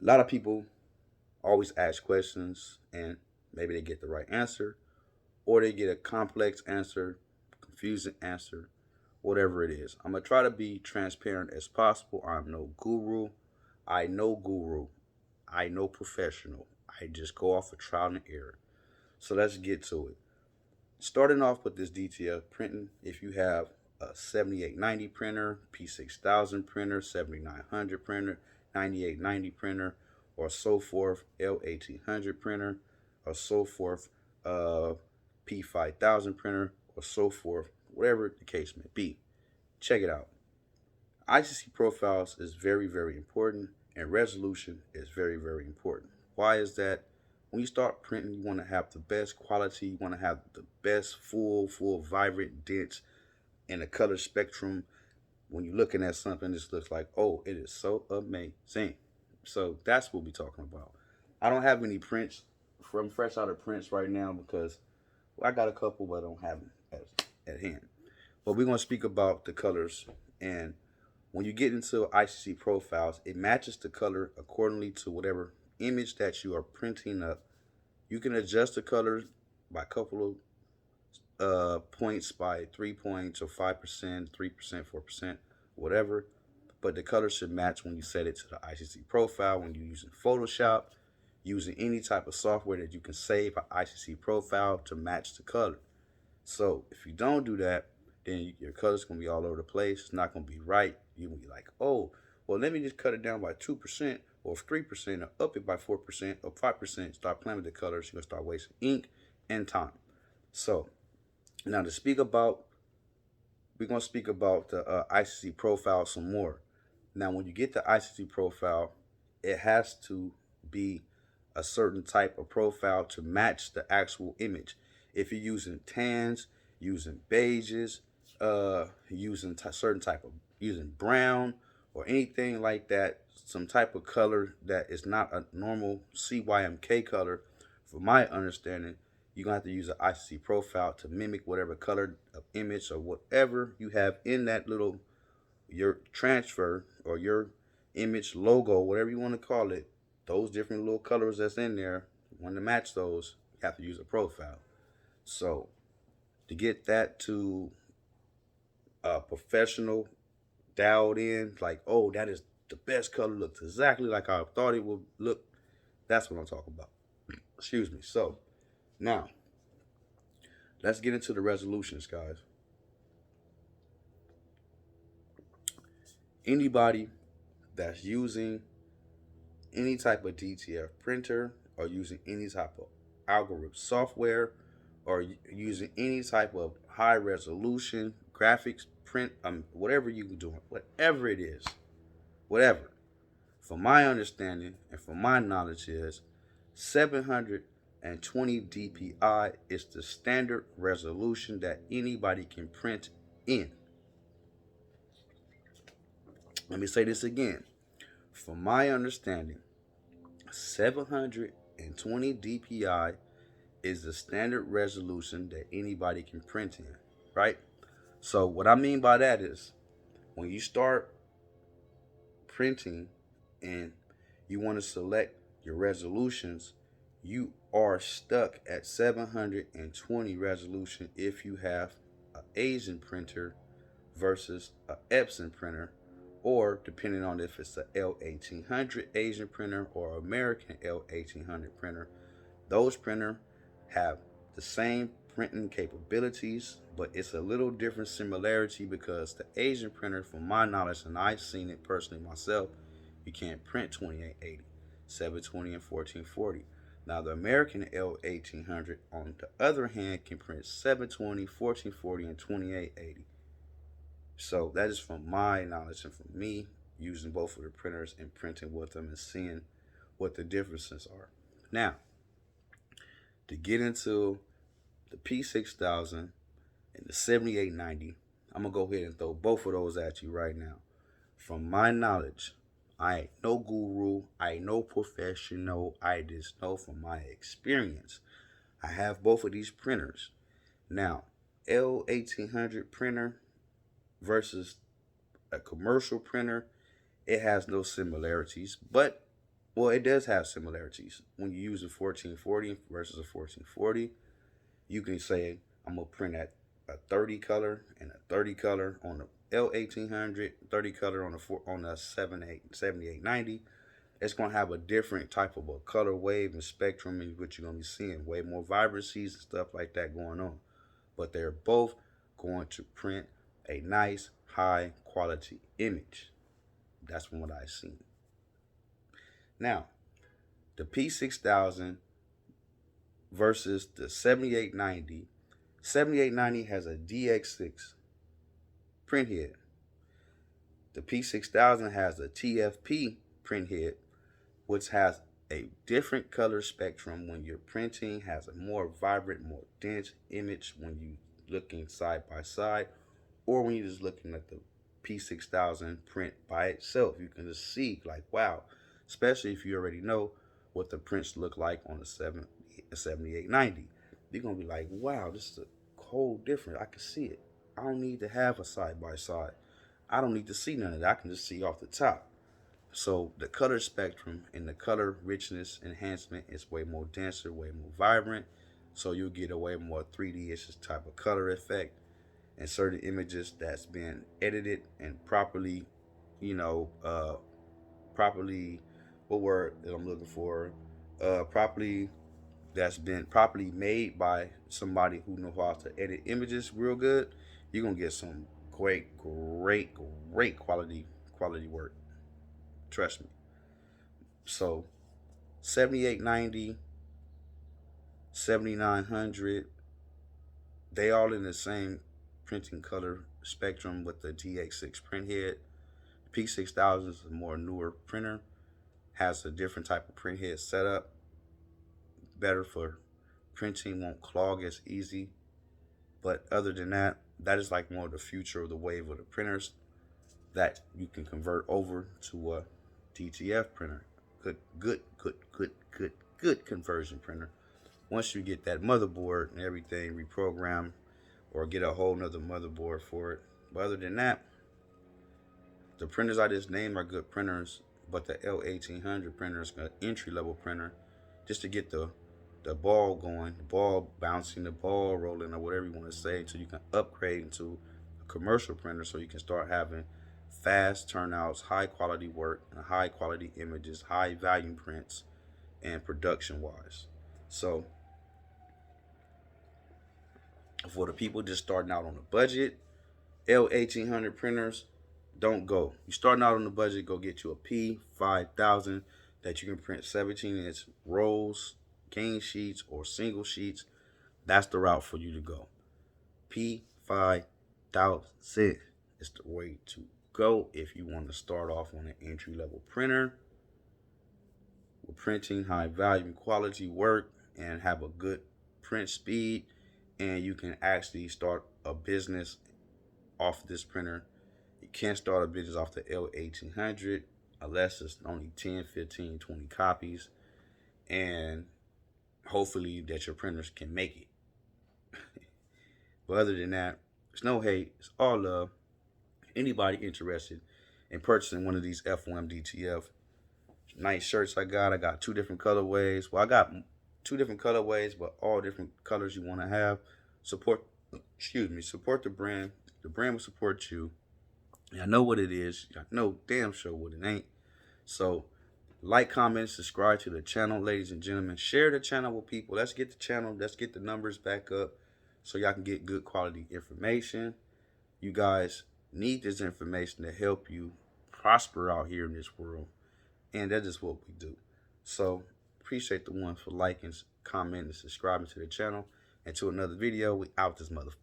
A lot of people always ask questions and maybe they get the right answer or they get a complex answer, confusing answer, whatever it is. I'm going to try to be transparent as possible. I'm no guru. I know guru. I know professional. I just go off of trial and error. So let's get to it. Starting off with this DTF printing, if you have a 7890 printer, P6000 printer, 7900 printer, 9890 printer, or so forth, L1800 printer, or so forth, P5000 printer, or so forth, whatever the case may be. Check it out. Icc profiles is very, very important, and resolution is very, very important. Why is that? When you start printing, you want to have the best quality, you want to have the best full, vibrant, dense, and the color spectrum. When you're looking at something, this looks like, oh, it is so amazing. So that's what we're talking about. I don't have any prints from fresh out of prints right now because I got a couple, but I don't have them at hand. But we're going to speak about the colors. And when you get into Icc profiles, it matches the color accordingly to whatever image that you are printing up. You can adjust the color by a couple of points, by 3 points or 5%, 3%, 4%, whatever. But the color should match when you set it to the Icc profile. When you're using Photoshop, using any type of software that you can save an Icc profile to match the color. So if you don't do that, then your color's going to be all over the place. It's not going to be right. You're going to be like, oh, well, let me just cut it down by 2% or 3% or up it by 4% or 5%. Start playing with the colors. You're going to start wasting ink and time. So now to speak about, we're going to speak about the Icc profile some more. Now, when you get the Icc profile, it has to be a certain type of profile to match the actual image. If you're using tans, using beiges, using certain type of, using brown or anything like that, some type of color that is not a normal CYMK color, from my understanding, you're going to have to use an Icc profile to mimic whatever color of image or whatever you have in that little, your transfer or your image logo, whatever you want to call it, those different little colors that's in there, you want to match those, you have to use a profile. So to get that to a professional dialed in, like, oh, that is the best color, looks exactly like I thought it would look, that's what I'm talking about. Excuse me. So now let's get into the resolutions, guys. Anybody that's using any type of DTF printer or using any type of algorithm software or using any type of high resolution graphics print, whatever you're doing, whatever it is, whatever. From my understanding and from my knowledge is 720 dpi is the standard resolution that anybody can print in. Let me say this again. From my understanding, 720 dpi is the standard resolution that anybody can print in, right? So what I mean by that is when you start printing and you want to select your resolutions, you are stuck at 720 resolution if you have an Asian printer versus an Epson printer, or depending on if it's a L1800 Asian printer or American L1800 printer. Those printers have the same printing capabilities, but it's a little different similarity because the Asian printer, from my knowledge, and I've seen it personally myself, you can't print 2880, 720, and 1440. Now the American L1800, on the other hand, can print 720, 1440, and 2880. So that is from my knowledge and from me using both of the printers and printing with them and seeing what the differences are. Now, to get into the P6000 and the 7890, I'm going to go ahead and throw both of those at you right now. From my knowledge, I ain't no guru, I ain't no professional, I just know from my experience. I have both of these printers. Now, L1800 printer versus a commercial printer, it has no similarities, but Well, it does have similarities. When you use a 1440 versus a 1440, you can say I'm gonna print at a 30 color and a 30 color on the L1800, 30 color on the 7890. It's gonna have a different type of a color wave and spectrum, and what you're gonna be seeing way more vibrancies and stuff like that going on. But they're both going to print a nice high quality image. That's from what I've seen. Now, the P6000 versus the 7890. 7890 has a DX6 print head. The P6000 has a TFP print head, which has a different color spectrum when you're printing, has a more vibrant, more dense image when you looking side by side, or when you're just looking at the P6000 print by itself. You can just see like, wow, especially if you already know what the prints look like on the 7890. You're gonna be like, wow, this is a whole different. I can see it. I don't need to have a side by side. I don't need to see none of that. I can just see off the top. So the color spectrum and the color richness enhancement is way more denser, way more vibrant. So you'll get a way more 3D-ish type of color effect and certain images that's been edited and properly, properly, what word that I'm looking for? Properly, that's been properly made by somebody who knows how to edit images real good. You're gonna get some great quality work. Trust me. So 7890, 7900, they all in the same printing color spectrum with the DX6 print head. P6000 is a more newer printer, has a different type of print head setup, better for printing, won't clog as easy. But other than that, that is like more of the future of the wave of the printers that you can convert over to a DTF printer. Good conversion printer. Once you get that motherboard and everything reprogrammed, or get a whole nother motherboard for it. But other than that, the printers I just named are good printers, but the L1800 printer is an entry level printer just to get the ball going, the ball bouncing, the ball rolling, or whatever you want to say, so you can upgrade into a commercial printer so you can start having fast turnouts, high quality work, and high quality images, high volume prints, and production wise. So for the people just starting out on a budget, L1800 printers, don't go. You starting out on the budget, go get you a P5000 that you can print 17-inch rolls, cane sheets, or single sheets. That's the route for you to go. P5000 is the way to go if you want to start off on an entry-level printer with printing high volume quality work and have a good print speed, and you can actually start a business off this printer. You can't start a business off the L1800 unless it's only 10, 15, 20 copies, and hopefully that your printers can make it. But other than that, it's no hate, it's all love. Anybody interested in purchasing one of these F.O.M. DTF nice shirts I got 2 different colorways. Well, I got 2 different colorways, but all different colors you want to have. Support the brand. The brand will support you. And I know what it is. I know damn sure what it ain't. So like, comment, subscribe to the channel, ladies and gentlemen. Share the channel with people. Let's get the channel, let's get the numbers back up so y'all can get good quality information. You guys need this information to help you prosper out here in this world. And that is what we do. So appreciate the ones for liking, commenting, and subscribing to the channel. And to another video, we out this motherfucker.